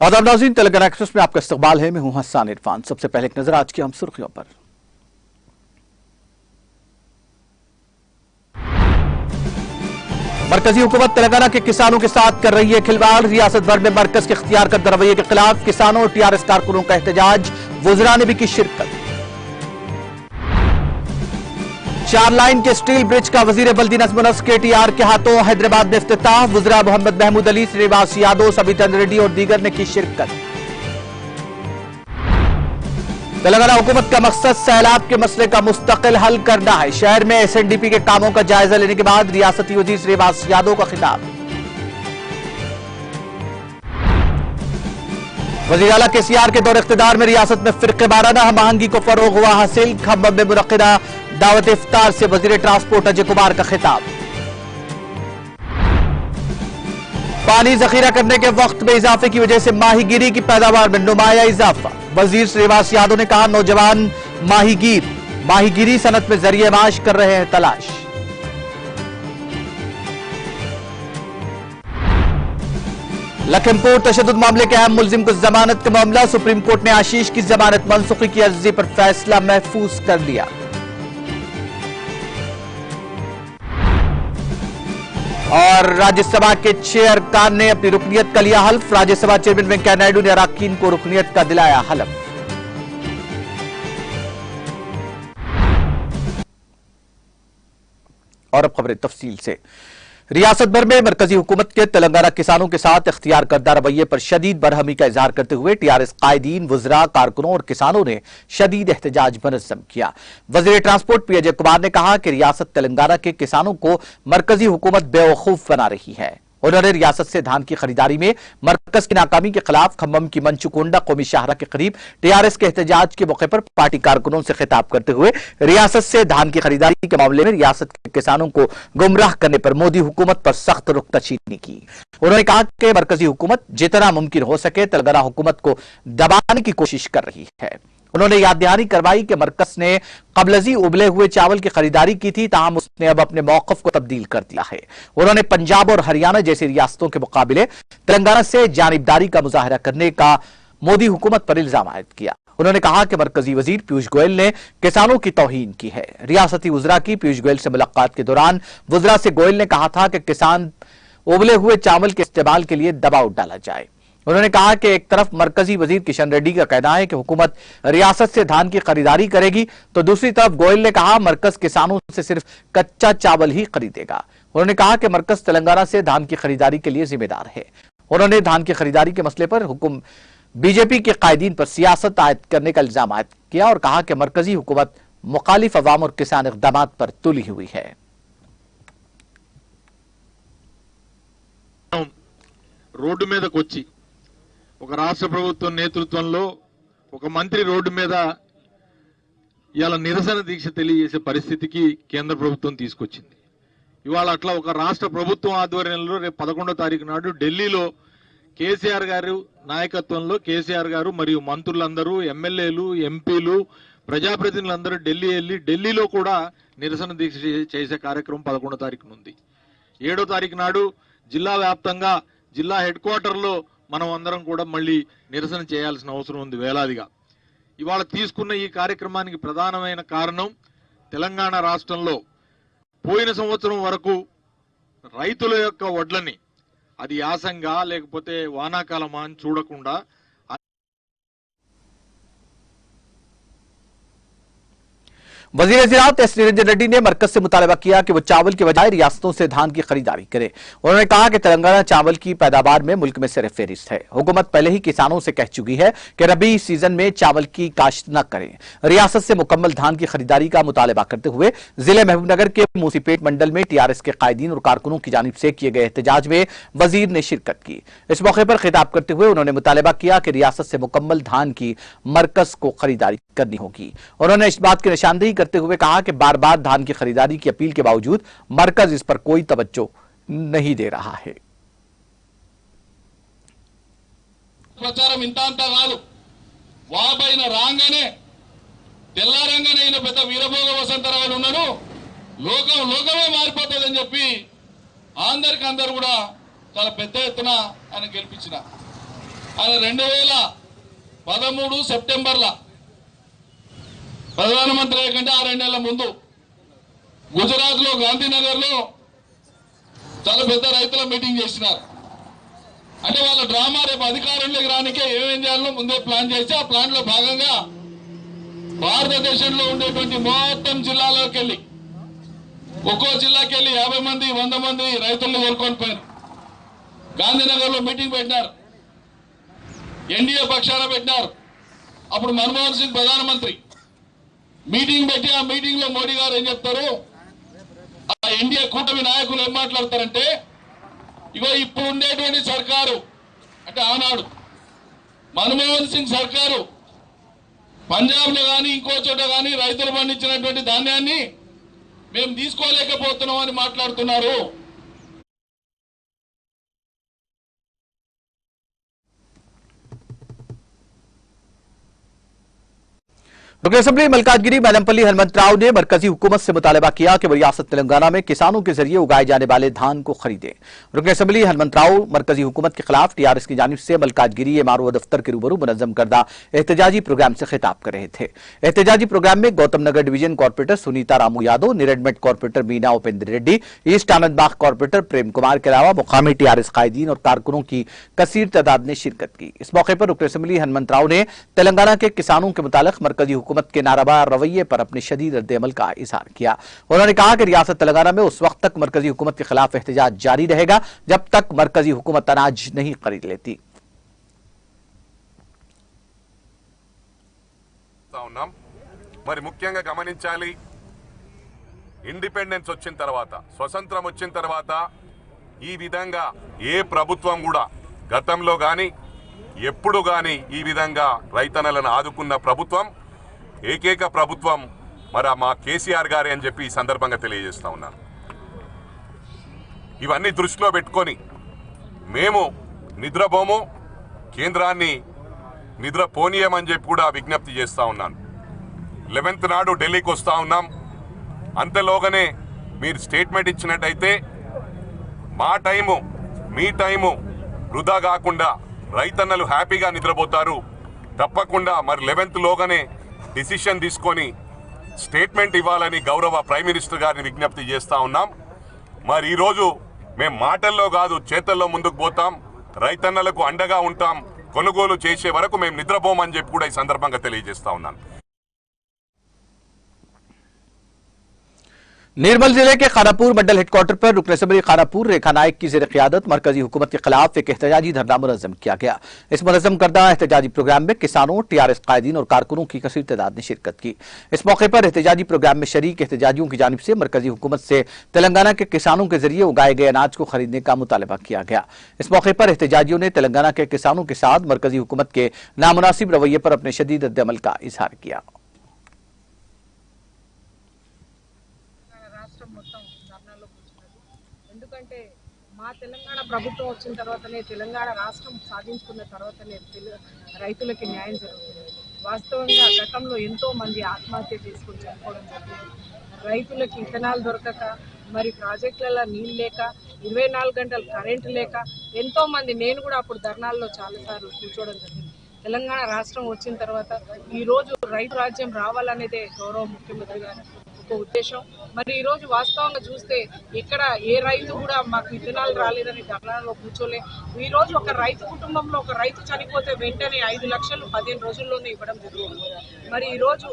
आदाब नाज़रीन, तेलंगाना एक्सप्रेस में आपका इस्तकबाल है। मैं हूं हसन इरफान। सबसे पहले एक नजर आज की हम सुर्खियों पर। मरकजी हुकूमत तेलंगाना के किसानों के साथ कर रही है खिलवाड़। रियासत भर में मरकज के इख्तियार करदा रवैये के खिलाफ किसानों और टीआरएस कारकुनों का एहतजाज। वुज़रा ने भी की शिरकत। 4 लाइन के स्टील ब्रिज का वजीर बल्दी नज़्म नस्क केटीआर के हाथों हैदराबाद में इफ्तिताह। वुज़रा मोहम्मद महमूद अली, श्रीनिवास यादव, सबिता रेड्डी और दीगर ने की शिरकत। तेलंगाना हुकूमत का मकसद सैलाब के मसले का मुस्तकिल हल करना है। शहर में एसएनडीपी के कामों का जायजा लेने के बाद रियासती वजीर श्रीनिवास यादव का खिताब। वज़ीर आला केसीआर के दौर इख्तिदार में रियासत में फिरक़ेवाराना हमआहंगी को फरोग हुआ हासिल। खम्बम में मुनक़िदा दावत इफ्तार से वज़ीर ट्रांसपोर्ट अजय कुमार का खिताब। पानी जखीरा करने के वक्त में इजाफे की वजह से माहीगीरी की पैदावार में नुमाया इजाफा। वजीर श्रीनिवास यादव ने कहा, नौजवान माहीगीरी सनत में जरिए माश कर रहे हैं तलाश। लखीमपुर तशद्दुद मामले के अहम मुलजिम को जमानत का मामला। सुप्रीम कोर्ट ने आशीष की जमानत मनसूखी की अर्जी पर फैसला महफूज कर लिया। और राज्यसभा के चेयरकान ने अपनी रुकनियत का लिया हल्फ। राज्यसभा चेयरमैन वेंकैया नायडू ने अराकीन को रुकनियत का दिलाया हल्फ। और अब खबरें तफसील से। रियासत भर में मरकजी हुकूमत के तेलंगाना किसानों के साथ इख्तियार करदा रवैये पर शदीद बरहमी का इजहार करते हुए टीआरएस कायदीन, वुज़रा, कारकुनों और किसानों ने शदीद एहतजाज मुनज़्ज़म किया। वज़ीर ट्रांसपोर्ट पी अजय कुमार ने कहा कि रियासत तेलंगाना के किसानों को मरकजी हुकूमत बेवकूफ बना रही है। उन्होंने रियासत से धान की खरीदारी में मरकज की नाकामी के खिलाफ खम्बम की मंचुकुंडा कौमी शाहरा के करीब टीआरएस के एहतजाज के मौके पर पार्टी कारकुनों से खिताब करते हुए रियासत से धान की खरीदारी के मामले में रियासत के किसानों को गुमराह करने पर मोदी हुकूमत पर सख्त रुखसतचीनी की। उन्होंने कहा कि मरकजी हुकूमत जितना मुमकिन हो सके तेलंगाना हुकूमत को दबाने की कोशिश कर रही है। उन्होंने याद दहानी करवाई कि मरकज ने कबलजी उबले हुए चावल की खरीदारी की थी, ताहम उसने अब अपने मौकफ को तब्दील कर दिया है। उन्होंने पंजाब और हरियाणा जैसी रियासतों के मुकाबले तेलंगाना से जानिबदारी का मुजाहरा करने का मोदी हुकूमत पर इल्जाम आयद किया। उन्होंने कहा कि मरकजी वजीर पीयूष गोयल ने किसानों की तौहीन की है। रियासती वुज़रा की पीयूष गोयल से मुलाकात के दौरान वुज़रा से गोयल ने कहा था कि किसान उबले हुए चावल के इस्तेमाल के लिए दबाव डाला जाए। उन्होंने कहा कि एक तरफ मरकजी वजीर किशन रेड्डी का कहना है कि हुकूमत रियासत से धान की खरीदारी करेगी, तो दूसरी तरफ गोयल ने कहा मरकज किसानों से सिर्फ कच्चा चावल ही खरीदेगा। उन्होंने कहा कि मरकज तेलंगाना से धान की खरीदारी के लिए जिम्मेदार है। उन्होंने धान की खरीदारी के मसले पर बीजेपी के कायदीन पर सियासत आयद करने का इल्जाम आयद किया और कहा कि मरकजी हुकूमत मुखालिफ अवाम और किसान इक़दामात पर तुली हुई है। రోడ్డు మీదకి వచ్చి ఒక రాష్ట్ర ప్రభుత్వం నేతృత్వంలో ఒక మంత్రి రోడ్డు మీద ఇవాళ నిరసన దీక్ష తెలియజేసే పరిస్థితికి కేంద్ర ప్రభుత్వం తీసుకొచ్చింది। ఇవాళ అట్లా ఒక రాష్ట్ర ప్రభుత్వం ఆధ్వర్యంలో రేపు 11వ తారీఖు నాడు ఢిల్లీలో కేసీఆర్ గారు నాయకత్వంలో కేసీఆర్ గారు మరియు మంత్రులందరూ, ఎమ్మెల్యేలు, ఎంపీలు, ప్రజాప్రతినిధులందరూ ఢిల్లీ వెళ్ళి ఢిల్లీలో కూడా నిరసన దీక్ష చేసే కార్యక్రమం 11వ తారీఖున ఉంది। 7వ తారీఖు నాడు జిల్లా వ్యాప్తంగా జిల్లా హెడ్ క్వార్టర్లో మనం అందరం కూడా మళ్ళీ నిరసన చేయాల్సిన అవసరం ఉంది వేలాదిగా। ఇవాళ తీసుకున్న ఈ కార్యక్రమానికి ప్రధానమైన కారణం తెలంగాణ రాష్ట్రంలో పోయిన సంవత్సరం వరకు రైతుల యొక్క వడ్లని అది యాసంగా లేకపోతే వానాకాలమా అని చూడకుండా वज़ीर ज़राअत एस निरंजन रेड्डी ने मरकज से मुतालबा किया कि वो चावल के बजाय रियासतों से धान की खरीदारी करे। उन्होंने कहा कि तेलंगाना चावल की पैदावार में मुल्क में सिरफहरिस्त है। हुकूमत पहले ही किसानों से कह चुकी है कि रबी सीजन में चावल की काश्त न करें। रियासत से मुकम्मल धान की खरीदारी का मुतालबा करते हुए जिले महबूबनगर के मूसीपेट मंडल में टीआरएस के कायदीन और कारकुनों की जानिब से किए गए एहतजाज में वजीर ने शिरकत की। इस मौके पर खिताब करते हुए उन्होंने मुतालबा किया कि रियासत से मुकम्मल धान की मरकज को खरीदारी करनी होगी। उन्होंने इस बात की निशानदेही करते हुए कहा कि बार बार धान की खरीदारी की अपील के बावजूद मरकज इस पर कोई तवज्जो नहीं दे रहा है। ప్రచారం ఇంత అంతా కాదు, వాబైన రాంగానే తెల్లారంగానే ఈయన పెద్ద వీరభోగ వసంతరావులు ఉన్నాడు, లోకమే మారిపోతుందని చెప్పి అందరు కూడా చాలా పెద్ద ఎత్తున ఆయన గెలిపించిన ఆయన 2013 సెప్టెంబర్లో ప్రధానమంత్రి కంటే 6 నెలల ముందు గుజరాత్ లో గాంధీనగర్ లో చాలా పెద్ద రైతుల మీటింగ్ చేసినారు. అంటే వాళ్ళ డ్రామా రేపు అధికారంలోకి రానికే ఏమేం చేయాలో ముందే ప్లాన్ చేసి ఆ ప్లాన్ లో భాగంగా భారతదేశంలో ఉండేటువంటి మొత్తం జిల్లాలోకి వెళ్ళి ఒక్కో జిల్లాకి వెళ్ళి 50 మంది 100 మంది రైతులను కోరుకొని పోయారు. గాంధీనగర్ లో మీటింగ్ పెట్టినారు, ఎన్డీఏ పక్షాన పెట్టినారు. అప్పుడు మన్మోహన్ సింగ్ ప్రధానమంత్రి మీటింగ్ పెట్టి ఆ మీటింగ్ లో మోడీ గారు ఏం చెప్తారు, ఆ ఎన్డీఏ కూటమి నాయకులు ఏం మాట్లాడతారంటే, ఇగో ఇప్పుడు ఉండేటువంటి సర్కారు అంటే ఆనాడు మన్మోహన్ సింగ్ సర్కారు పంజాబ్ లో కానీ ఇంకో చోట కానీ రైతులు పండించినటువంటి ధాన్యాన్ని మేము తీసుకోలేకపోతున్నాం అని మాట్లాడుతున్నారు. रुकन असेंबली मलकाजगिरी मैलमपल्ली हनुमंत राव ने मरकजी हुकूमत से मुतालबा किया कि रियासत तेलंगाना में किसानों के जरिए उगाए जाने वाले धान को खरीदे। रुकन असेंबली हनुमंत राव मरकजी हुकूमत के खिलाफ टीआरएस की जानिब से मलकाजगिरी एमआरओ दफ्तर के रूबरू मुनज्जम करदा एहतजाजी प्रोग्राम से खिताब कर रहे थे। एहतजाजी प्रोग्राम में Gautam Nagar division corporator Sunita Ramu Yadav, Neredmet corporator Meena Upendra Reddy, east Anandbagh corporator Prem Kumar के अलावा मुकामी टीआरएस कायदीन और कारकुनों की कसीर तादाद ने शिरकत की। इस मौके पर रुकन असेंबली हनुमंत राव ने तेलंगाना के किसानों के मुतालिक मरकजी हुकूमत के नाराबार रवैये पर अपने शदीद रद्द-ए-अमल का इजहार किया। उन्होंने कहा कि रियासत तेलंगाना में उस वक्त तक मरकजी हुकूमत के खिलाफ एहतजाज जारी रहेगा जब तक मरकजी हुकूमत अनाज नहीं खरीद लेती। మరి ముఖ్యంగా గమనించాలి, ఇండిపెండెన్స్ వచ్చిన తర్వాత, స్వతంత్రం వచ్చిన తర్వాత ఈ విధంగా ఏ ప్రభుత్వం కూడా గతంలో గాని ఎప్పుడు గాని ఈ విధంగా రైతన్నలను ఆదుకున్న ప్రభుత్వం ఏకైక ప్రభుత్వం మరి మా కేసీఆర్ గారే అని చెప్పి ఈ సందర్భంగా తెలియజేస్తా ఉన్నాను. ఇవన్నీ దృష్టిలో పెట్టుకొని మేము నిద్రపోము, కేంద్రాన్ని నిద్రపోనీయమని చెప్పి కూడా విజ్ఞప్తి చేస్తా ఉన్నాను. 11th నాడు ఢిల్లీకి వస్తా ఉన్నాం. అంతలోగానే మీరు స్టేట్మెంట్ ఇచ్చినట్టయితే మా టైము మీ టైము వృధా కాకుండా రైతన్నలు హ్యాపీగా నిద్రపోతారు. తప్పకుండా మరి 11th లోగానే డిసిషన్ తీసుకొని స్టేట్మెంట్ ఇవ్వాలని గౌరవ ప్రైమ్ మినిస్టర్ గారిని విజ్ఞప్తి చేస్తా ఉన్నాం. మరి ఈరోజు మేము మాటల్లో కాదు చేతల్లో ముందుకు పోతాం, రైతన్నలకు అండగా ఉంటాం, కొనుగోలు చేసే వరకు మేము నిద్రపోమని చెప్పి కూడా ఈ సందర్భంగా తెలియజేస్తా ఉన్నాను. निर्मल जिले के खानापुर मंडल हेडक्वार्टर पर रुकन असेंबली खानापुर रेखा नायक की जेर क़ियादत मरकजी हुकूमत के खिलाफ एक एहतजाजी धरना मुनज़्ज़म किया गया। इस मुनज़्ज़म करदा एहतजाजी प्रोग्राम में किसानों, टीआरएस कायदीन और कारकुनों की कसीर तादाद ने शिरकत की। इस मौके पर एहतजाजी प्रोग्राम में शरीक एहतजाजियों की जानिब से मरकजी हुकूमत से तेलंगाना के किसानों के जरिए उगाए गए अनाज को खरीदने का मुतालबा किया गया। इस मौके पर एहतजाजियों ने तेलंगाना के किसानों के साथ मरकजी हुकूमत के नामुनासिब रवैये पर अपने शदीद रद्द-ए-अमल का इजहार किया। ఎందుకంటే మా తెలంగాణ ప్రభుత్వం వచ్చిన తర్వాతనే, తెలంగాణ రాష్ట్రం సాధించుకున్న తర్వాతనే రైతులకి న్యాయం జరుగుతుంది. వాస్తవంగా గతంలో ఎంతో మంది ఆత్మహత్య చేసుకుని చనిపోవడం జరిగింది. రైతులకి ఇథనాల్ దొరకక, మరి ప్రాజెక్టులలో నీళ్ళు లేక, 24 గంటలు కరెంటు లేక ఎంతో మంది, నేను కూడా అప్పుడు ధర్నాల్లో చాలాసార్లు కూర్చోవడం జరిగింది. తెలంగాణ రాష్ట్రం వచ్చిన తర్వాత ఈరోజు రైతు రాజ్యం రావాలనేదే గౌరవ ముఖ్యమంత్రి గారు ఒక ఉద్దేశం. మరి ఈరోజు వాస్తవంగా చూస్తే ఇక్కడ ఏ రైతు కూడా మాకు విత్తనాలు రాలేదని ధర్నాలో కూర్చోలే. ఈరోజు ఒక రైతు కుటుంబంలో ఒక రైతు చనిపోతే వెంటనే 5 లక్షలు 15 రోజుల్లోనే ఇవ్వడం జరుగుతుంది. మరి ఈరోజు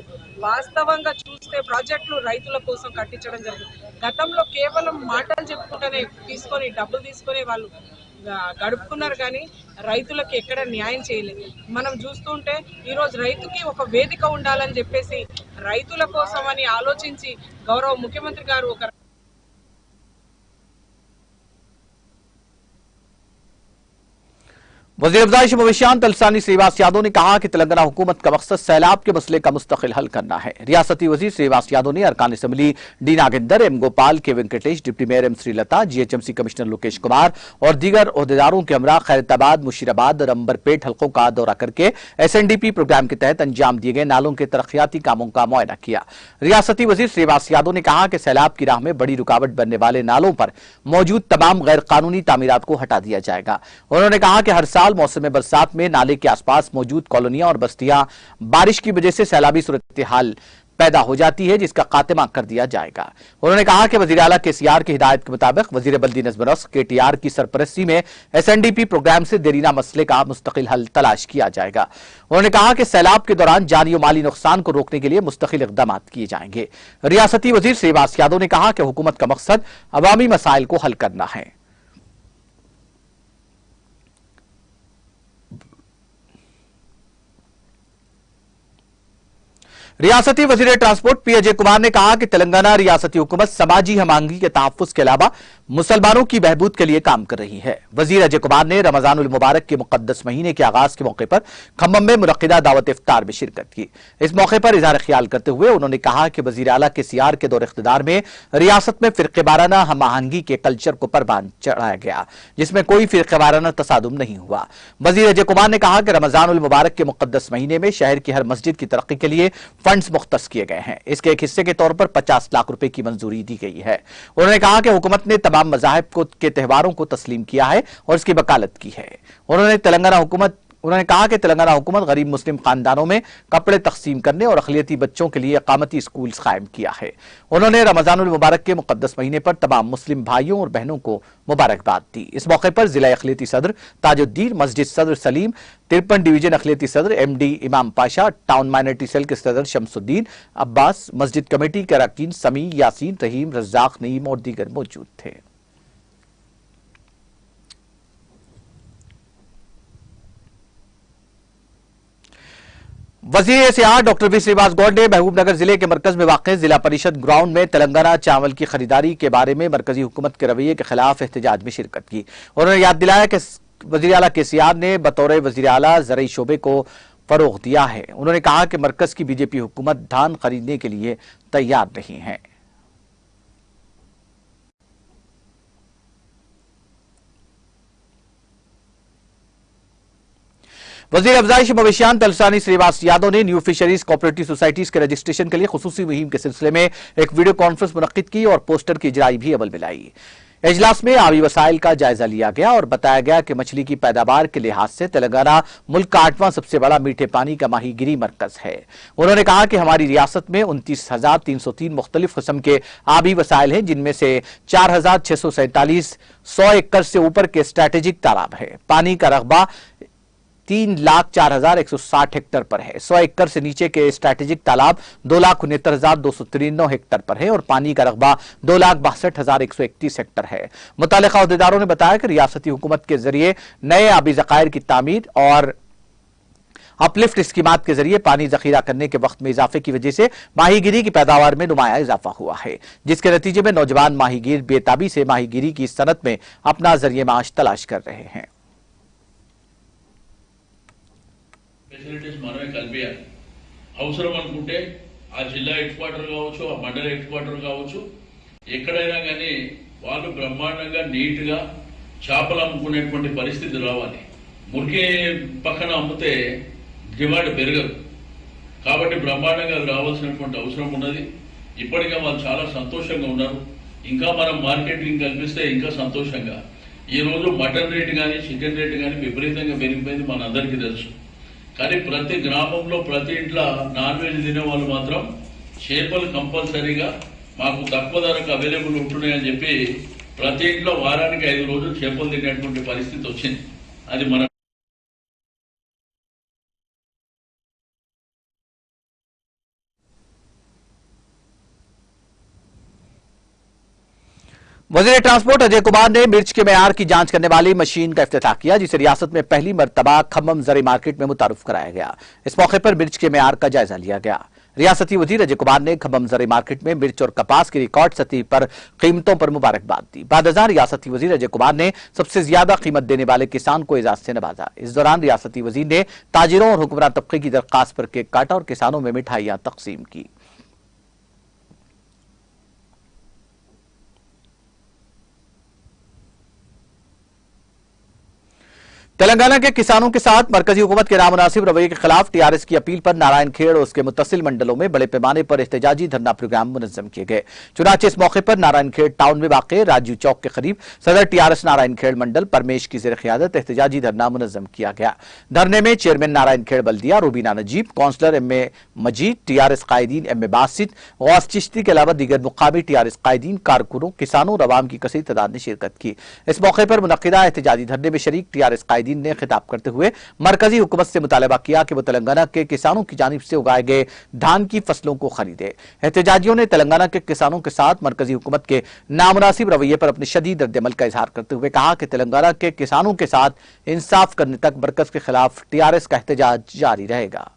వాస్తవంగా చూస్తే ప్రాజెక్టులు రైతుల కోసం కట్టించడం జరుగుతుంది. గతంలో కేవలం మాటలు చెప్పుకుంటూనే తీసుకొని డబ్బులు తీసుకొని వాళ్ళు గడుపుకున్నారు, కానీ రైతులకు ఎక్కడ న్యాయం చేయలేదు. మనం చూస్తుంటే ఈరోజు రైతుకి ఒక వేదిక ఉండాలని చెప్పేసి రైతుల కోసం అని ఆలోచించి గౌరవ ముఖ్యమంత్రి గారు ఒక वज़ीर अफ़ज़ाइश मवेशियान तलसानी श्रीवास यादव ने कहा कि तेलंगाना हुकूमत का मकसद सैलाब के मसले का मुस्तकिल हल करना है। रियासती वज़ीर श्रीवास यादव ने अरकान assembly D Nagender, M Gopal, K Venkatesh, deputy mayor M Srilatha, GHMC commissioner Lokesh Kumar और दीगर ओहदेदारों के हमरा खैरताबाद, मुशीराबाद और अंबरपेट हल्कों का दौरा करके SNDP प्रोग्राम के तहत अंजाम दिए गए नालों के तरक्याती कामों का मुआयना किया। रियासती वज़ीर श्रीवास यादव ने कहा कि सैलाब की राह में बड़ी रुकावट बनने वाले नालों पर मौजूद तमाम गैर कानूनी तामीरात को हटा दिया जाएगा। उन्होंने कहा कि हर साल साल मौसम बरसात में नाले के आसपास मौजूद कॉलोनियां और बस्तियां बारिश की वजह से सैलाबी सूरत हाल पैदा हो जाती है, जिसका खात्मा कर दिया जाएगा। उन्होंने कहा कि वजीर आला केसीआर की हिदायत के मुताबिक वजीर बल्दी नज़्म नस्क केटीआर की सरपरस्ती में एसएनडीपी प्रोग्राम से देरीना मसले का मुस्तकिल हल तलाश किया जाएगा। उन्होंने कहा कि सैलाब के दौरान जानी और माली नुकसान को रोकने के लिए मुस्तकिल इकदाम किए जाएंगे। रियासती वजीर श्रीवास यादव ने कहा कि हुकूमत का मकसद अवामी मसाइल को हल करना है। रियासती वजीर ट्रांसपोर्ट पी अजय कुमार ने कहा कि तेलंगाना रियासती हुकूमत समाजी हमांगी के तहफ्फुज़ के अलावा मुसलमानों की बहबूद के लिए काम कर रही है। वजीर अजय कुमार ने रमजानुल मुबारक के मुकद्दस महीने के आगाज के मौके पर खम्मम में मुनक्किदा दावत इफ्तार में शिरकत की। इस मौके पर इजहार ख्याल करते हुए उन्होंने कहा कि वजीर आला केसीआर के दौर इख्तिदार में रियासत में फिरक़ेवाराना हम आहंगी के कल्चर को परवान चढ़ाया गया, जिसमें कोई फिरक़ेवाराना तसादुम नहीं हुआ। वजीर अजय कुमार ने कहा कि रमजानुल मुबारक के मुकद्दस महीने में शहर की हर मस्जिद की तरक्की के लिए फंड्स मुख्तस किए गए हैं। इसके एक हिस्से के तौर पर 50 लाख रुपए की मंजूरी दी गई है। उन्होंने कहा कि हुकूमत ने तमाम मज़ाहिब के त्योहारों को तस्लीम किया है और इसकी वकालत की है। उन्होंने कहा कि तेलंगाना हुकूमत गरीब मुस्लिम खानदानों में कपड़े तकसीम करने और अक़लियती बच्चों के लिए इक़ामती स्कूल कायम किया है। उन्होंने रमजानुल मुबारक के मुकद्दस महीने पर तमाम मुस्लिम भाइयों और बहनों को मुबारकबाद दी। इस मौके पर जिला अक़लियती सदर ताजुद्दीन, मस्जिद सदर सलीम, 53 डिवीजन अक़लियती सदर एमडी इमाम पाशा, टाउन माइनॉरिटी सेल के सदर शमसुद्दीन अब्बास, मस्जिद कमेटी के अरकान समी, यासीन, रहीम, रज़ाक, नईम और दीगर मौजूद थे। वज़ीर सियाहत डॉक्टर वी श्रीवास गौड़ ने महबूबनगर जिले के मरकज में वाक़ जिला परिषद ग्राउंड में तेलंगाना चावल की खरीदारी के बारे में मरकजी हुकूमत के रवैये के खिलाफ एहतजाज में शिरकत की। उन्होंने याद दिलाया कि वज़ीर आला केसीआर ने बतौर वज़ीर आला ज़रई शोबे को फरोग़ दिया है। उन्होंने कहा कि मरकज की बीजेपी हुकूमत धान खरीदने के लिए तैयार नहीं है। वज़ीर अफ़ज़ाइश मवेशियान तलसानी श्रीवास यादव ने न्यू फिशरीज कोऑपरेटिव सोसाइटीज के रजिस्ट्रेशन के लिए खुसूसी मुहिम के सिलसिले में एक वीडियो कॉन्फ्रेंस मुनक्किद की और पोस्टर की इजराई भी अमल में लाई। इजलास में आबी वसाइल का जायजा लिया गया और बताया गया कि मछली की पैदावार के लिहाज से तेलंगाना मुल्क का 8वां सबसे बड़ा मीठे पानी का माहीगिरी मरकज है। उन्होंने कहा कि हमारी रियासत में 29,303 मुख्तलिफ किस्म के आबी वसाइल हैं, जिनमें से 4,647 100 एकड़ से ऊपर के स्ट्रैटेजिक तालाब है। पानी का रकबा 3,04,160 हेक्टर पर है। 100 एकड़ से नीचे के स्ट्रैटेजिक तालाब 2,69,293 हेक्टर पर है और पानी का रकबा 2,62,131 हेक्टर है। मुतालिका अहदेदारों ने बताया कि रियासती हुकूमत के जरिए नए आबी ज़खायर की तामीर और अपलिफ्ट स्कीमात के जरिए पानी जखीरा करने के वक्त में इजाफे की वजह से माहीगिरी की पैदावार में नुमाया इजाफा हुआ है, जिसके नतीजे में नौजवान माहीगीर बेताबी से माहीगिरी की इस सनत में अपना जरिए माश तलाश कर रहे हैं। ఫెసిలిటీస్ మనమే కల్పించాలి। అవసరం అనుకుంటే ఆ జిల్లా హెడ్ క్వార్టర్ కావచ్చు, ఆ మండల హెడ్ క్వార్టర్ కావచ్చు, ఎక్కడైనా కానీ వాళ్ళు బ్రహ్మాండంగా నీట్గా చేపలు అమ్ముకునేటువంటి పరిస్థితి రావాలి। మురికి పక్కన అమ్మితే డిమాండ్ పెరగదు, కాబట్టి బ్రహ్మాండంగా అది రావాల్సినటువంటి అవసరం ఉన్నది। ఇప్పటికే వాళ్ళు చాలా సంతోషంగా ఉన్నారు, ఇంకా మనం మార్కెటింగ్ కల్పిస్తే ఇంకా సంతోషంగా। ఈ రోజు మటన్ రేట్ కానీ చికెన్ రేట్ కానీ విపరీతంగా పెరిగిపోయింది, మనందరికీ తెలుసు। కానీ ప్రతి గ్రామంలో ప్రతి ఇంట్లో నాన్ వెజ్ తినే వాళ్ళు మాత్రం చేపలు కంపల్సరీగా మాకు తక్కువ ధరకు అవైలబుల్ ఉంటున్నాయని చెప్పి ప్రతి ఇంట్లో వారానికి 5 రోజులు చేపలు తినేటువంటి పరిస్థితి వచ్చింది। అది మన वज़ीर ट्रांसपोर्ट अजय कुमार ने मिर्च के मेयार की जांच करने वाली मशीन का इफ्तिताह किया, जिसे रियासत में पहली मरतबा खम्मम ज़री मार्केट में मुतारुफ कराया गया। इस मौके पर मिर्च के मेयार का जायजा लिया गया। रियासती वज़ीर अजय कुमार ने खम्मम ज़री मार्केट में मिर्च और कपास की रिकॉर्ड सतह पर कीमतों पर मुबारकबाद दी। बादज़ां रियासती वज़ीर अजय कुमार ने सबसे ज्यादा कीमत देने वाले किसान को एजाज से नवाजा। इस दौरान रियासती वज़ीर ने ताजिरों और हुक्मरान तबके की दरख्वास्त पर केक काटा और किसानों में मिठाइयां तकसीम की। तेलंगाना के किसानों के साथ मरकजी हुकूमत के नामुनासिब रवैये के खिलाफ टीआरएस की अपील पर नारायण खेड़ और उसके मुत्तसिल मंडलों में बड़े पैमाने पर एहतजाजी धरना प्रोग्राम मुनज्जम किए गए। चुनाचे इस मौके पर नारायण खेड़ टाउन में वाक़ राजीव चौक के करीब सदर टीआरएस नारायण खेड़ मंडल परमेश की ज़ेर क़ियादत एहतजाजी धरना मुनज्जम किया गया। धरने में चेयरमैन नारायण खेड़ बल्दिया रूबीना नजीब, काउंसलर एम.ए. मजीद, टीआरएस कायदीन एम.ए. बासित, गौस चिश्ती के अलावा दीगर मुकामी टीआरएस कायदीन, कारकुनों, किसानों और अवाम की कसीर तादाद ने शिरकत की। इस मौके पर मुनक्किदा एहतजाजी धरने में शरीक टीआरएस कायदीन ने खिताब करते हुए मरकजी हुकूमत से मुतालबा किया कि वो तेलंगाना के किसानों की जानिब से उगाए गए धान की फसलों को खरीदे। एहतजाजियों ने तेलंगाना के किसानों के साथ मरकजी हुकूमत के नामुनासिब रवैये पर अपने शदीद रद्दअमल का इजहार करते हुए कहा कि तेलंगाना के किसानों के साथ इंसाफ करने तक मरकज के खिलाफ टीआरएस का एहतजाज जारी रहेगा।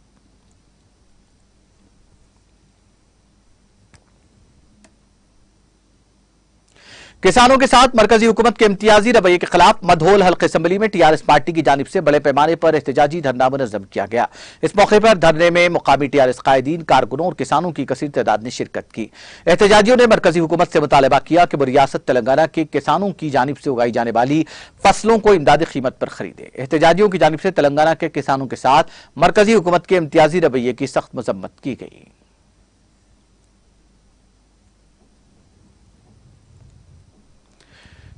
किसानों के साथ मरकजी हुकूमत के इम्तियाजी रवैये के खिलाफ मधोल हल्के असम्बली में टीआरएस पार्टी की जानिब से बड़े पैमाने पर एहतजाजी धरना मुनज़्ज़म किया गया। इस मौके पर धरने में मुकामी टीआरएस कायदीन, कारकुनों और किसानों की कसीर तादाद ने शिरकत की। एहतजाजियों ने मरकजी हुकूमत से मुतालबा किया कि वो रियासत तेलंगाना के किसानों की जानिब से उगाई जाने वाली फसलों को इमदादी कीमत पर खरीदे। एहतजाजियों की जानिब से तेलंगाना के किसानों के साथ मरकजी हुकूमत के इम्तियाजी रवैये की सख्त मजम्मत की गई।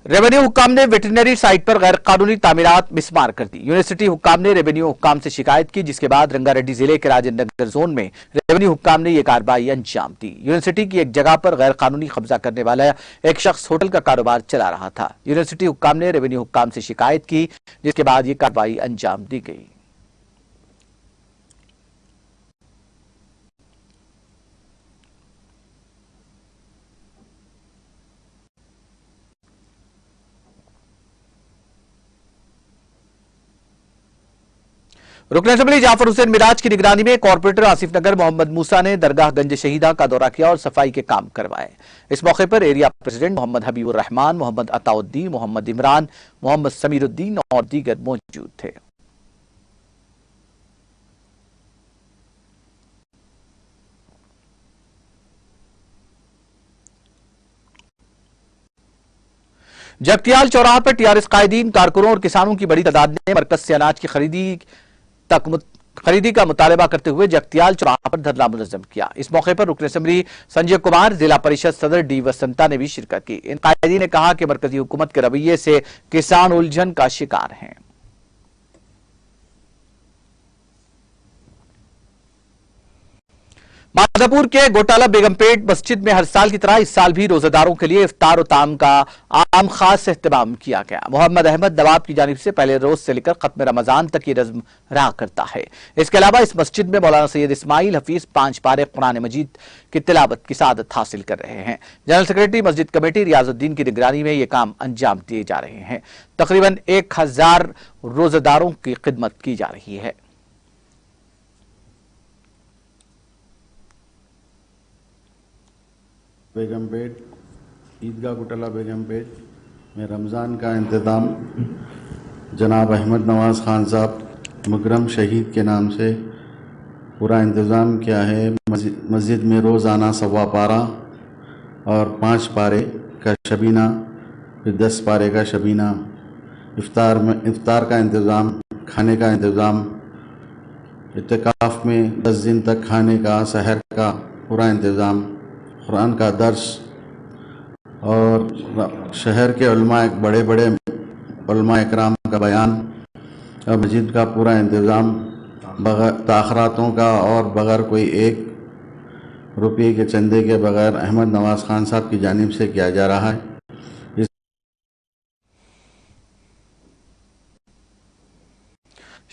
रेवेन्यू हुक्काम ने वेटरनरी साइट पर गैर कानूनी तामीरात मिसमार कर दी। यूनिवर्सिटी हुक्काम ने रेवेन्यू हुक्काम से शिकायत की, जिसके बाद रंगारेड्डी जिले के राजेंद्र नगर जोन में रेवेन्यू हुक्काम ने यह कार्रवाई अंजाम दी। यूनिवर्सिटी की एक जगह पर गैर कानूनी कब्जा करने वाला एक शख्स होटल का कारोबार चला रहा था। यूनिवर्सिटी हुक्काम ने रेवेन्यू हुक्काम से शिकायत की, जिसके बाद यह कार्रवाई अंजाम दी गई। रुकन असेंबली जाफर हुसैन मिराज की निगरानी में कॉर्पोरेटर आसिफ नगर मोहम्मद मूसा ने दरगाह गंज शहीदा का दौरा किया और सफाई के काम करवाए। इस मौके पर एरिया प्रेसिडेंट मोहम्मद हबीबुर रहमान, मोहम्मद अताउद्दीन, मोहम्मद इमरान, मोहम्मद समीरुद्दीन और दीगर मौजूद थे। जगतियाल चौराहा पर टीआरएस कायदीन, कारकुनों और किसानों की बड़ी तादाद ने मरकज से अनाज की खरीदी का मुतालबा करते हुए जगतियाल चौराहा पर धरना मुनज़्ज़म किया। इस मौके पर रुकन असेंबली संजय कुमार, जिला परिषद सदर डी वसंता ने भी शिरकत की। इन कायदीन ने कहा कि मरकजी हुकूमत के रवैये से किसान उलझन का शिकार हैं। माधापुर के गोटाला बेगमपेट मस्जिद में हर साल की तरह इस साल भी रोजेदारों के लिए इफ्तार और ताम का आम खास एहतमाम किया गया। मोहम्मद अहमद नवाब की जानिब से पहले रोज से लेकर खत्म रमजान तक ये रस्म रहा करता है। इसके अलावा इस मस्जिद में मौलाना सैयद इस्माइल हफीज 5 पारे कुरान मजीद की तिलावत की सादत हासिल कर रहे हैं। जनरल सेक्रेटरी मस्जिद कमेटी रियाजुद्दीन की निगरानी में ये काम अंजाम दिए जा रहे हैं। तकरीबन 1000 रोजेदारों की खिदमत की जा रही है। बेगमपेट ईदगाह गुटला बेगमपेट में रमज़ान का इंतज़ाम जनाब अहमद नवाज़ खान साहब मुकरम शहीद के नाम से पूरा इंतज़ाम किया है। मस्जिद में रोज़ाना 1.25 पारा और 5 पारे का शबीना, फिर 10 पारे का शबीना, इफ्तार का इंतज़ाम, खाने का इंतज़ाम, इत्तिकाफ़ में 10 दिन तक खाने का, सहर का पूरा इंतज़ाम, कुरान का दर्स और शहर के उलमा, बड़े बड़े उलमा इकराम का बयान और मस्जिद का पूरा इंतज़ाम बगैर ताख़रातों का और बगैर कोई 1 रुपये के चंदे के बगैर अहमद नवाज़ खान साहब की जानिब से किया जा रहा है।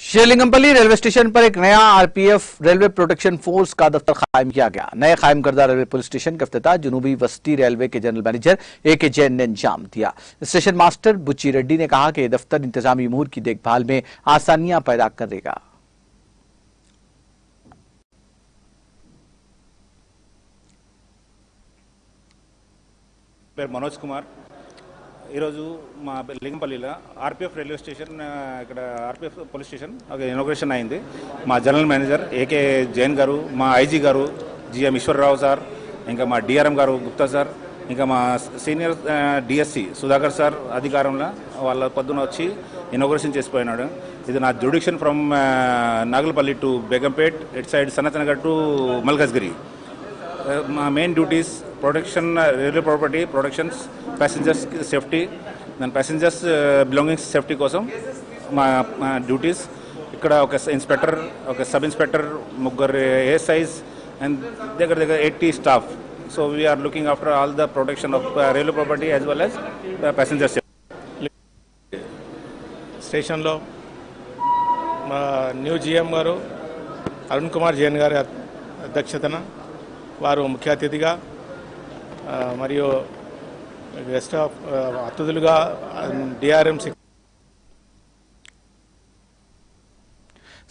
शेरलिंगमपल्ली रेलवे स्टेशन पर एक नया आरपीएफ रेलवे प्रोटेक्शन फोर्स का दफ्तर कायम किया गया। नए कायम करदा रेलवे पुलिस स्टेशन का इफ्तिताह जनूबी वस्ती रेलवे के जनरल मैनेजर ए.के. जैन ने अंजाम दिया। स्टेशन मास्टर बुच्ची रेड्डी ने कहा कि यह दफ्तर इंतजामी उमूर की देखभाल में आसानियां पैदा करेगा। मनोज कुमार మా లింగంపల్లిలో ఆర్పీఎఫ్ రైల్వే స్టేషన్ ఇక్కడ ఆర్పీఎఫ్ పోలీస్ స్టేషన్ ఒక ఇనాగ్రేషన్ అయింది. మా జనరల్ మేనేజర్ ఏకే జైన్ గారు, మా ఐజీ గారు జిఎం ఈశ్వరరావు సార్, ఇంకా మా డిఆర్ఎం గారు గుప్తా సార్, ఇంకా మా సీనియర్ డిఎస్సి సుధాకర్ సార్ అధికారంలో వాళ్ళ పొద్దున వచ్చి ఇనాగరేషన్ చేసిపోయినాడు. ఇది నా jurisdiction from Nagalpalli to Begumpet this side Sanath Nagar to Malkajgiri. మా main duties protection railway property protections, passengers safety, దాని ప్యాసింజర్స్ బిలాంగింగ్స్ సేఫ్టీ కోసం మా డ్యూటీస్. ఇక్కడ ఒక ఇన్స్పెక్టర్, ఒక సబ్ ఇన్స్పెక్టర్, ముగ్గురు ఏఎస్ఐస్ అండ్ దగ్గర 80 staff. So we are looking after all the protection of railway property as well as passengers. స్టేషన్లో మా న్యూ జిఎం గారు అరుణ్ కుమార్ జైన్ గారి అధ్యక్షతన వారు ముఖ్య అతిథిగా మరియు గెస్ట్ ఆఫ్ అతిథులుగా DRM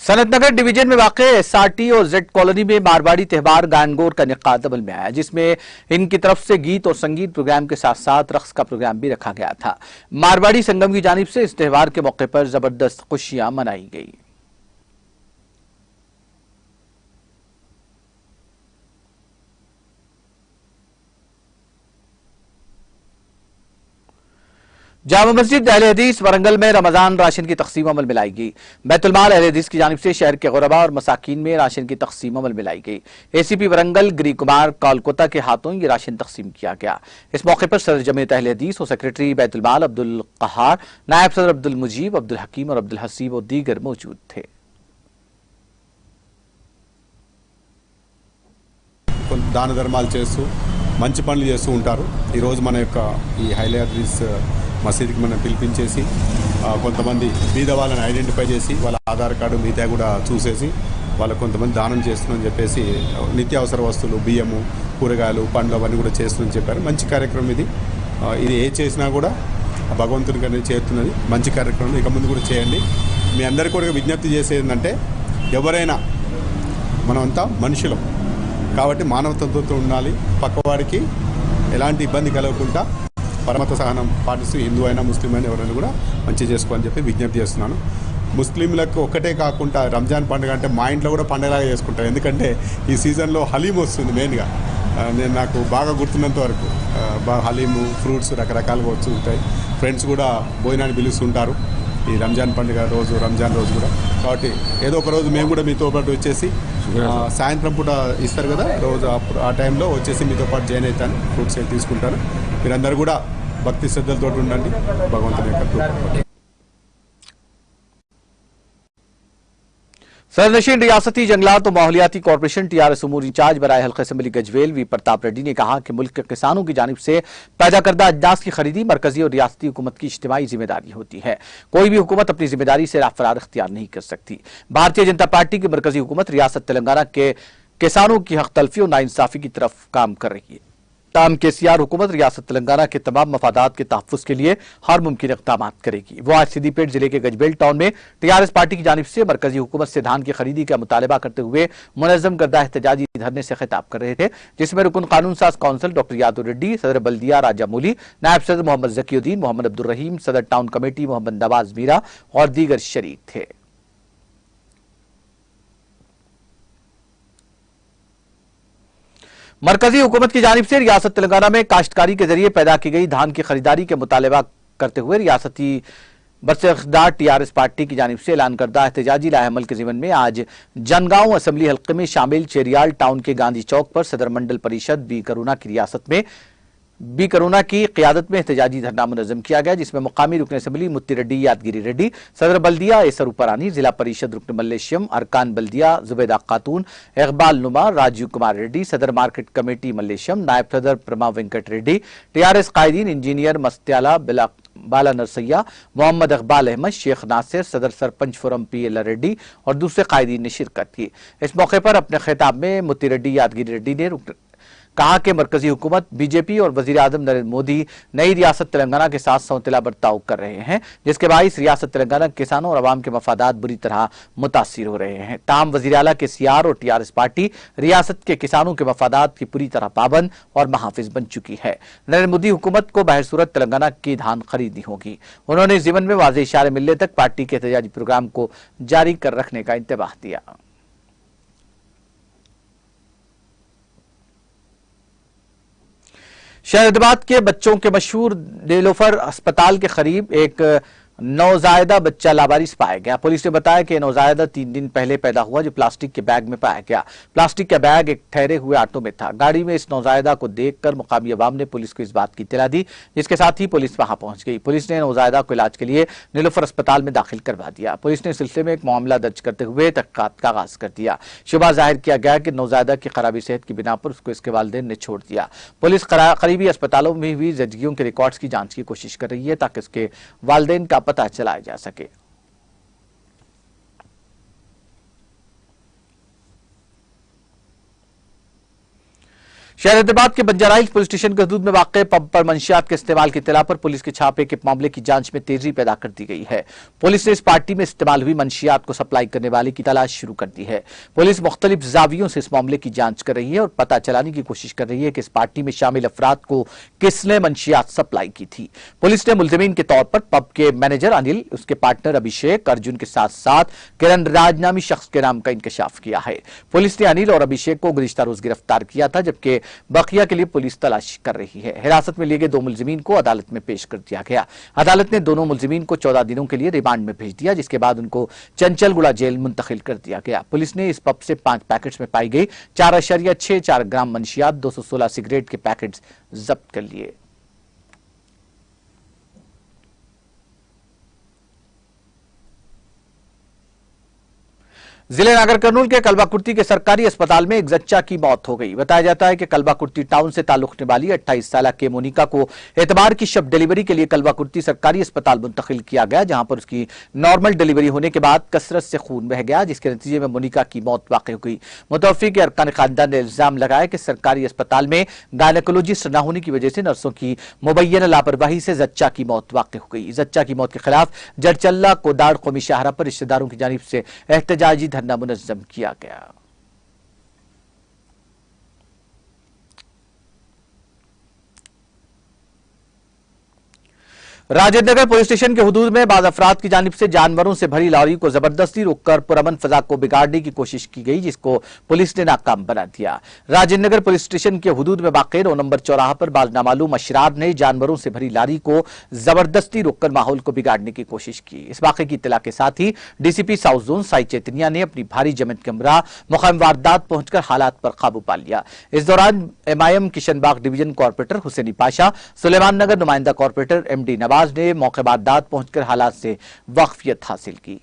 सनतनगर डिवीजन में वाक़ SRT और जेड कॉलोनी में मारवाड़ी त्यौहार गानगोर का निकात अमल में आया, जिसमें इनकी तरफ से गीत और संगीत प्रोग्राम के साथ साथ रक्स का प्रोग्राम भी रखा गया था। मारवाड़ी संगम की जानिब से इस त्यौहार के मौके पर जबरदस्त खुशियां मनाई गई। जामा मस्जिद अहले हदीस वरंगल में रमजान राशन की तकसीम अमल में लाई गई। बैतुलमाल अहले हदीस की जानिब से शहर के गुरबा और मसाकीन में राशन की तकसीम अमल में लाई गई। ACP वरंगल गिरी कुमार कोलकाता के हाथों ये राशन तकसीम किया गया। इस मौके पर सदर जमीयत अहले हदीस और सेक्रेटरी बैतुलमाल अब्दुल कहार, नायब सदर अब्दुल मुजीब, अब्दुल हकीम और अब्दुल हसीब और दीगर मौजूद थे। దాన ధర్మాలు చేస్తూ మంచి పనులు చేస్తూ ఉంటారు. ఈరోజు మన యొక్క ఈ హైలయాద్రీస్ మసీద్కి మనం పిలిపించేసి కొంతమంది బీద వాళ్ళని ఐడెంటిఫై చేసి వాళ్ళ ఆధార్ కార్డు మిగతా కూడా చూసేసి వాళ్ళకు కొంతమంది దానం చేస్తున్నామని చెప్పేసి నిత్యావసర వస్తువులు, బియ్యము, కూరగాయలు, పండ్లు అవన్నీ కూడా చేస్తున్నామని చెప్పారు. మంచి కార్యక్రమం ఇది. ఇది ఏ చేసినా కూడా భగవంతునికి అనేది చేస్తున్నది. మంచి కార్యక్రమం ఇక ముందు కూడా చేయండి. మీ అందరికీ కూడా విజ్ఞప్తి చేసేది ఏంటంటే ఎవరైనా మనమంతా మనుషులం కాబట్టి మానవత్వంతో ఉండాలి. పక్కవాడికి ఎలాంటి ఇబ్బంది కలగకుండా పరమత సహనం పాటిస్తూ హిందూ అయినా ముస్లిం అయినా ఎవరైనా కూడా మంచి చేసుకోవాలని చెప్పి విజ్ఞప్తి చేస్తున్నాను. ముస్లింలకు ఒక్కటే కాకుండా రంజాన్ పండుగ అంటే మా ఇంట్లో కూడా పండుగలాగా చేసుకుంటారు. ఎందుకంటే ఈ సీజన్లో హలీం వస్తుంది మెయిన్గా. నాకు బాగా గుర్తున్నంత వరకు బాగా హలీము, ఫ్రూట్స్ రకరకాలుగా వచ్చి ఉంటాయి. ఫ్రెండ్స్ కూడా భోజనాన్ని పిలుస్తుంటారు ఈ రంజాన్ పండుగ రోజు, రంజాన్ రోజు కూడా. కాబట్టి ఏదో ఒక రోజు మేము కూడా మీతో పాటు వచ్చేసి సాయంత్రం పూట ఇస్తారు కదా రోజు, అప్పుడు ఆ టైంలో వచ్చేసి మీతో పాటు జాయిన్ అవుతాను, ఫ్రూట్స్ తీసుకుంటాను. మీరందరూ కూడా భక్తి శ్రద్ధలతో ఉండండి. భగవంతుని యొక్క सदरनशीन रियासती जंगलात और माहौलियाती कॉरपोरेशन TRS उमूर इंचार्ज बराए हल्का असम्बली गजवेल वी प्रताप रेड्डी ने कहा कि मुल्क के किसानों की जानिब से पैदा करदा अजनास की खरीदी मरकजी और रियासती हुकूमत की इज्तिमाई जिम्मेदारी होती है। कोई भी हुकूमत अपनी जिम्मेदारी से राफरार इख्तियार नहीं कर सकती। भारतीय जनता पार्टी की मरकजी हुकूमत रियासत तेलंगाना के किसानों की हक तलफी और नाइंसाफी की तरफ काम कर रही है। ताम KCR हुकूमत रियासत तेलंगाना के तमाम मफादात के तहफ़्फ़ुज़ के लिए हर मुमकिन इक़दाम करेगी। वो आज सिद्दीपेट जिले के गजबेल टाउन में TRS पार्टी की जानिब से मरकजी हुकूमत से धान की खरीदी का मुतालबा करते हुए मुनज़्ज़म करदा एहतजाजी धरने से खिताब कर रहे थे, जिसमें रुकन कानून साज काउंसिल डॉक्टर यादव रेड्डी, सदर बल्दिया राजा मूली, नायब सदर मोहम्मद ज़कीउद्दीन, मोहम्मद अब्दुल रहीम, सदर टाउन कमेटी मोहम्मद नवाज मीरा और दीगर शरीक थे। मरकजी हुकूमत की जानिब से रियासत तेलंगाना में काश्तकारी के जरिए पैदा की गई धान की खरीदारी के मुतालबा करते हुए रियासती बरसख्तार TRS पार्टी की जानिब से ऐलान करदा एहतजाजी लाहेमल के ज़िमन में आज जनगांव असम्बली हल्के में शामिल चेरियाल टाउन के गांधी चौक पर सदर मंडल परिषद बी करुणा की रियासत में बी करुणा की क़ियादत में एहतजाजी धरना मुनज़्ज़म किया गया, जिसमें मुकामी रुकन असम्बली मुत्ती रेड्डी यादगिरी रेड्डी, सदर बल्दिया एसर उपरानी, जिला परिषद रुकन मल्लेशियम, अरकान बल्दिया जुबैदा खातून, इकबाल नुमा, राजीव कुमार रेड्डी, सदर मार्केट कमेटी मल्लेशियम, नायब सदर प्रमा वेंकट रेड्डी, TRS कायदीन, इंजीनियर मस्त्याला बाला नरसैया, मोहम्मद इकबाल अहमद, शेख नासिर, सदर सरपंच फोरम PL रेड्डी और दूसरे कायदीन ने शिरकत की। इस मौके पर अपने खिताब में मुत्ती रेड्डी यादगिरी रेड्डी ने कहा कि मरकजी हुकूमत BJP और वजीर आजम नरेंद्र मोदी नई रियासत तेलंगाना के साथ सौतेला बर्ताव कर रहे हैं, जिसके बाइस रियासत तेलंगाना के किसानों और अवाम के मफादात बुरी तरह मुतासिर हो रहे हैं। ताहम वजीर आला KCR और TRS पार्टी रियासत के किसानों के मफादात की पूरी तरह पाबंद और महाफिज बन चुकी है। नरेंद्र मोदी हुकूमत को बहसूरत तेलंगाना की धान खरीदनी होगी। उन्होंने इस ज़िमन में वाज़ेह इशारे मिलने तक पार्टी के एहतजाजी प्रोग्राम को जारी कर रखने का इंतबाह दिया। शहजाबाद के बच्चों के मशहूर नीलोफर अस्पताल के करीब एक नौजायदा बच्चा लावारिस पाया गया। पुलिस ने बताया कि नौजायदा 3 दिन पहले पैदा हुआ, जो प्लास्टिक के बैग में पाया गया। प्लास्टिक का बैग एक ठहरे हुए ऑटो में था। गाड़ी में इस नौजायदा को देखकर मुकामी अवाम ने पुलिस को इस बात की इत्तला दी, जिसके साथ ही पुलिस वहां पहुंच गई। पुलिस ने नौजायदा को इलाज के लिए नीलोफर अस्पताल में दाखिल करवा दिया। पुलिस ने इस सिलसिले में एक मामला दर्ज करते हुए तहकीकात का आगाज कर दिया। शुबा जाहिर किया गया कि नौजायदा की खराबी सेहत की बिना पर उसको इसके वालिदैन ने छोड़ दिया। पुलिस करीबी अस्पतालों में हुई जदगियों के रिकॉर्ड्स की जांच की कोशिश कर रही है ताकि उसके वालिदैन का पता चलाया जा सके। शहजाबाद के बंजारा हिल्स पुलिस स्टेशन के हदूद में वाक़ पब पर मंशियात के इस्तेमाल की इत्तला पर पुलिस के छापे के मामले की जांच में तेजी पैदा कर दी गई है। पुलिस ने इस पार्टी में इस्तेमाल हुई मंशियात को सप्लाई करने वाले की तलाश शुरू कर दी है। पुलिस मुख्तलिफ जावियों से इस मामले की जांच कर रही है और पता चलाने की कोशिश कर रही है कि इस पार्टी में शामिल अफराद को किसने मंशियात सप्लाई की थी। पुलिस ने मुलजिमीन के तौर पर पब के मैनेजर अनिल, उसके पार्टनर अभिषेक, अर्जुन के साथ साथ किरण राज नामी शख्स के नाम का इंकशाफ किया है। पुलिस ने अनिल और अभिषेक को गुज़िश्ता रोज गिरफ्तार किया था, जबकि बकिया के लिए पुलिस तलाश कर रही है। हिरासत में लिए गए 2 मुलजिमीन को अदालत में पेश कर दिया गया। अदालत ने दोनों मुलजिमीन को 14 दिनों के लिए रिमांड में भेज दिया, जिसके बाद उनको चंचलगुड़ा जेल मुंतकिल कर दिया गया। पुलिस ने इस पब से 5 पैकेट्स में पाई गई 4.64 ग्राम मंशियात, 216 सिगरेट के पैकेट्स जब्त कर लिए। जिले नागर कर्नूल के कलबाकुर्ती के सरकारी अस्पताल में एक जच्चा की मौत हो गई। बताया जाता है कि कलबाकुर्ती टाउन से ताल्लुक रखने वाली 28 साल के मोनिका को एतबार की शब डिलीवरी के लिए कलबाकुर्ती सरकारी अस्पताल मुंतकिल किया गया, जहां पर उसकी नॉर्मल डिलीवरी होने के बाद कसरत से खून बह गया, जिसके नतीजे में मोनिका की मौत वाक़ हो गई। मुतवफ़्फ़ी के अरकान खानदान ने इल्जाम लगाया कि सरकारी अस्पताल में गायनेकोलॉजिस्ट न होने की वजह से नर्सों की मुबैयना लापरवाही से जच्चा की मौत वाक़ हो गई। जच्चा की मौत के खिलाफ जरचल्ला कोदाड़ कौमी शाहरा पर रिश्तेदारों की जानिब से एहतजाजी धरना मुनज़्ज़म किया गया। राजेंद्र नगर पुलिस स्टेशन के हुदूद में बाज़ अफराद की जानिब से जानवरों से भरी लॉरी को जबरदस्ती रोककर पुरअमन फजा को बिगाड़ने की कोशिश की गई, जिसको पुलिस ने नाकाम बना दिया। राजेंद्र नगर पुलिस स्टेशन के हुदूद में वाक़ 9 नंबर चौराहा पर बाज़ नामालूम अशरार ने जानवरों से भरी लॉरी को जबरदस्ती रोककर माहौल को बिगाड़ने की कोशिश की। इस वाक़े की इत्तला के साथ ही DCP south zone Sai Chaitanya ने अपनी भारी जमत के हमरा मुकाम वारदात पहुंचकर हालात पर काबू पा लिया। इस दौरान एमआईएम किशनबाग डिवीजन कॉर्पोरेटर हुसैनी पाशा, सुलेमान नगर नुमाइंदा कॉर्पोरेटर एमडी नवाज ने मौके वारदात पहुंचकर हालात से वाकफियत हासिल की।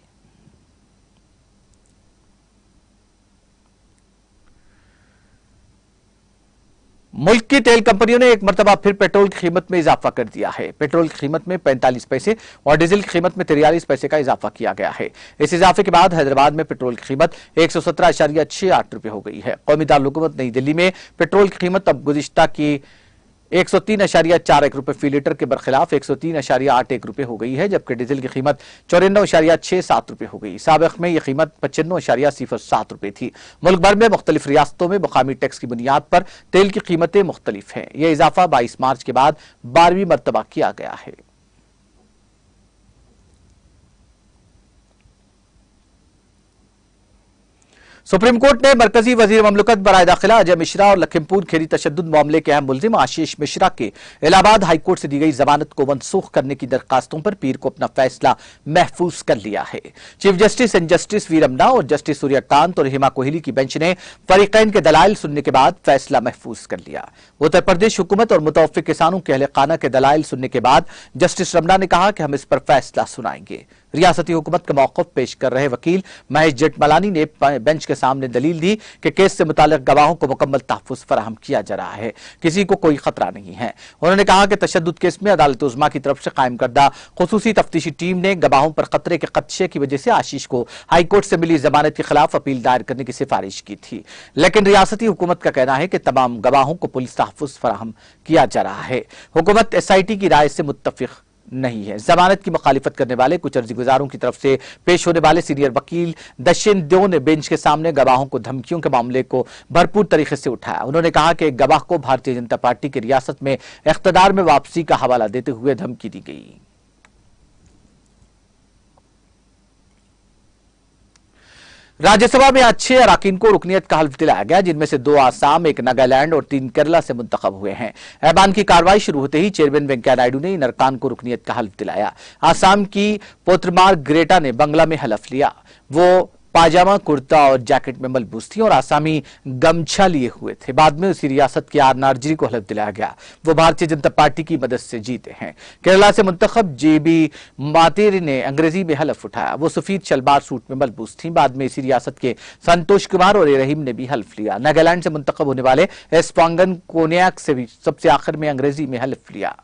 मुल्क की तेल कंपनियों ने एक मरतबा फिर पेट्रोल की कीमत में इजाफा कर दिया है। पेट्रोल की कीमत में 45 पैसे और डीजल की कीमत में 43 पैसे का इजाफा किया गया है। इस इजाफे के बाद हैदराबाद में पेट्रोल की कीमत 117.68 रुपये हो गई है। कौमी दारुल-हुकूमत नई दिल्ली में पेट्रोल की कीमत अब गुज़िश्ता की 103.41 रुपये फी लीटर के बरखिलाफ 103.81 रुपये हो गई है, जबकि डीजल की कीमत 94.67 रुपये हो गई। साबिक़ में यह कीमत 95.07 रुपये थी। मुल्क भर में मुख्तलिफ रियासतों में मुकामी टैक्स की बुनियाद पर तेल की कीमतें मुख्तलिफ हैं। यह इजाफा 22 मार्च के बाद 12वीं मरतबा किया गया है। सुप्रीम कोर्ट ने मरकजी वजीर ममलकत बराए दाखिला अजय मिश्रा और लखीमपुर खीरी तशद्दुद मामले के अहम मुल्जिम आशीष मिश्रा के इलाहाबाद हाईकोर्ट से दी गई जमानत को मनसूख करने की दरखास्तों पर पीर को अपना फैसला महफूज कर लिया है। चीफ जस्टिस एंड जस्टिस वीरमना और जस्टिस सूर्यकांत और हिमा कोहली की बेंच ने फरीकैन के दलाइल सुनने के बाद फैसला महफूज कर लिया। उत्तर प्रदेश हुकूमत और मुतवफ़्फ़ी किसानों के अहले खाना के दलाइल सुनने के बाद जस्टिस रमना ने कहा कि हम इस पर फैसला सुनाएंगे। रियासती हुकूमत का मौक़िफ़ पेश कर रहे वकील महेश जेठमलानी ने बेंच के सामने दलील दी कि केस से मुताल्लिक़ गवाहों को मुकम्मल तहफ़्फ़ुज़ फराहम किया जा रहा है, किसी को कोई खतरा नहीं है। उन्होंने कहा कि तशद्दुद केस में अदालत उज़्मा की तरफ से कायम करदा खुसूसी तफ्तीशी टीम ने गवाहों पर खतरे के खदशे की वजह से आशीष को हाईकोर्ट से मिली जमानत के खिलाफ अपील दायर करने की सिफारिश की थी, लेकिन रियासती हुकूमत का कहना है कि तमाम गवाहों को पुलिस तहफ़्फ़ुज़ फराहम किया जा रहा है। हुकूमत SIT की राय से मुत्तफ़िक़ नहीं है। जमानत की मुखालिफत करने वाले कुछ अर्जी गुजारों की तरफ से पेश होने वाले सीनियर वकील दशिन देव ने बेंच के सामने गवाहों को धमकियों के मामले को भरपूर तरीके से उठाया। उन्होंने कहा कि एक गवाह को भारतीय जनता पार्टी की रियासत में इख्तिदार में वापसी का हवाला देते हुए धमकी दी गई। राज्यसभा में आज 6 अरकान को रुकनियत का हल्फ दिलाया गया, जिनमें से 2 आसाम, 1 नागालैंड और 3 केरला से मुंतखब हुए हैं। ऐवान की कार्रवाई शुरू होते ही चेयरमैन वेंकैया नायडू ने इन अरकान को रुकनियत का हल्फ दिलाया। आसाम की पोत्रमार ग्रेटा ने बंगला में हलफ लिया। वो पाजामा, कुर्ता और जैकेट में मलबूस थी और आसामी गमछा लिए हुए थे। बाद में उसी रियासत के आर नार्जी को हलफ दिलाया गया। वो भारतीय जनता पार्टी की मदद से जीते हैं। केरला से मुंतखब जेबी मातेरी ने अंग्रेजी में हलफ उठाया। वो सफेद शलवार सूट में मलबूस थी। बाद में इसी रियासत के संतोष कुमार और ए रहीम ने भी हलफ लिया। नागालैंड से मुंतखब होने वाले एस पांगन कोन्याक से भी सबसे आखिर में अंग्रेजी में हलफ लिया।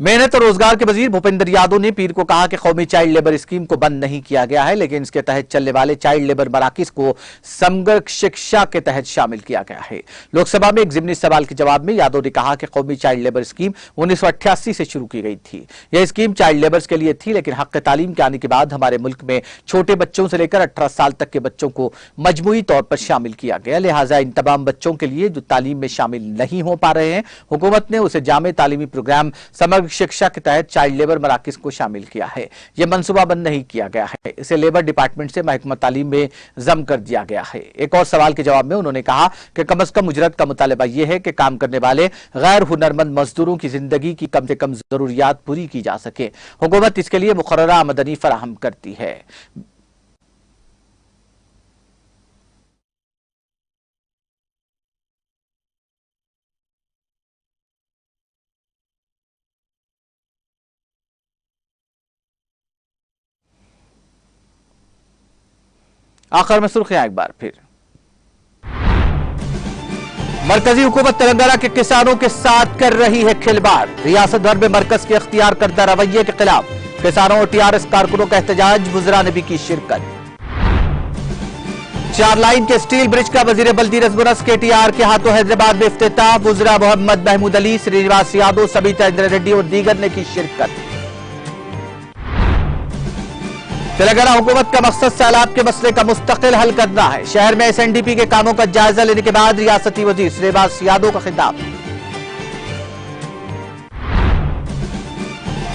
मेहनत और रोजगार के वजीर भूपेंद्र यादव ने पीर को कहा कि कौमी चाइल्ड लेबर स्कीम को बंद नहीं किया गया है, लेकिन इसके तहत चलने वाले चाइल्ड लेबर मराकिज को समग्र शिक्षा के तहत शामिल किया गया है। लोकसभा में एक ज़िमनी सवाल के जवाब में यादव ने कहा कि कौमी चाइल्ड लेबर स्कीम 1988 से शुरू की गई थी। यह स्कीम चाइल्ड लेबर्स के लिए थी, लेकिन हक तालीम के आने के बाद हमारे मुल्क में छोटे बच्चों से लेकर 18 साल तक के बच्चों को मजमूई तौर पर शामिल किया गया। लिहाजा इन तमाम बच्चों के लिए जो तालीम में शामिल नहीं हो पा रहे हैं, हुकूमत ने उसे जामे तालीमी प्रोग्राम समग्र शिक्षा के तहत चाइल्ड लेबर मराकिज को शामिल किया है। यह मंसूबा बंद नहीं किया गया है, इसे लेबर डिपार्टमेंट से महकमा तालीम में जम कर दिया गया है। एक और सवाल के जवाब में उन्होंने कहा कि कम से कम उजरत का मुतालबा यह है कि काम करने वाले गैर हुनरमंद मजदूरों की जिंदगी की कम से कम जरूरियात पूरी की जा सके। हुकूमत इसके लिए मुकर्ररा आमदनी फराहम करती है। आखिर में सुर्खियां एक बार फिर। मरकजी हुकूमत तेलंगाना के किसानों के साथ कर रही है खिलवाड़। रियासत भर में मरकज के इख्तियार करदा रवैये के खिलाफ किसानों और टीआरएस कारकुनों का एहतजाज। वुज़रा ने भी की शिरकत। 4 लाइन के स्टील ब्रिज का वजीर बल्दी रजमुनस केटीआर के हाथों हैदराबाद में इफ्तिताह। वुज़रा मोहम्मद महमूद अली, श्रीनिवास यादव, सबिता इंद्र रेड्डी और दीगर ने की शिरकत। तेलंगाना हुकूमत का मकसद सैलाब के मसले का मुस्तकिल हल करना है। शहर में एसएनडीपी के कामों का जायजा लेने के बाद रियासती वजीर श्रीनिवास यादव का खिताब।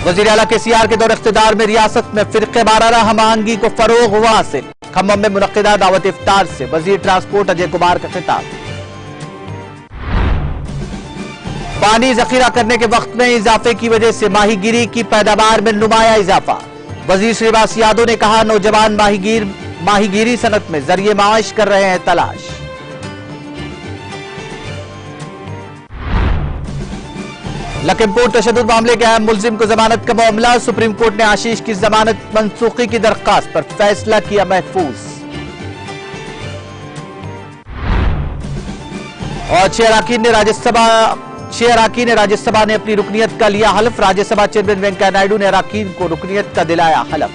वजीर आला केसीआर के दौर इख्तिदार में रियासत में फिरके वाराना हमआहंगी को फरोग हुआ हासिल। खम्मम में मुनक्किदा दावत इफ्तार से वजीर ट्रांसपोर्ट अजय कुमार का खिताब। पानी जखीरा करने के वक्त में इजाफे की वजह से माहीगीरी की पैदावार में नुमाया इजाफा। वजीर श्रीनिवास यादव ने कहा नौजवान माहीगीरी सनत में जरिए माश कर रहे हैं तलाश। लखीमपुर तशद्दुद मामले के अहम मुलजिम को जमानत का मामला। सुप्रीम कोर्ट ने आशीष की जमानत मनसूखी की दरख्वास्त पर फैसला किया महफूज। और 6 अरकान राज्यसभा ने अपनी रुकनियत का लिया हल्फ। राज्यसभा चेयरमैन वेंकैया नायडू ने अरकान को रुकनियत का दिलाया हल्फ।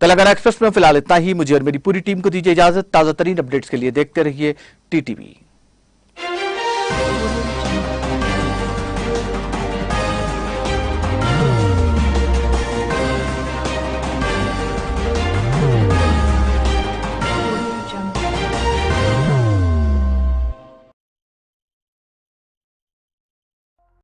तेलंगाना एक्सप्रेस में फिलहाल इतना ही। मुझे और मेरी पूरी टीम को दीजिए इजाजत। ताजा तरीन अपडेट्स के लिए देखते रहिए टीटीवी।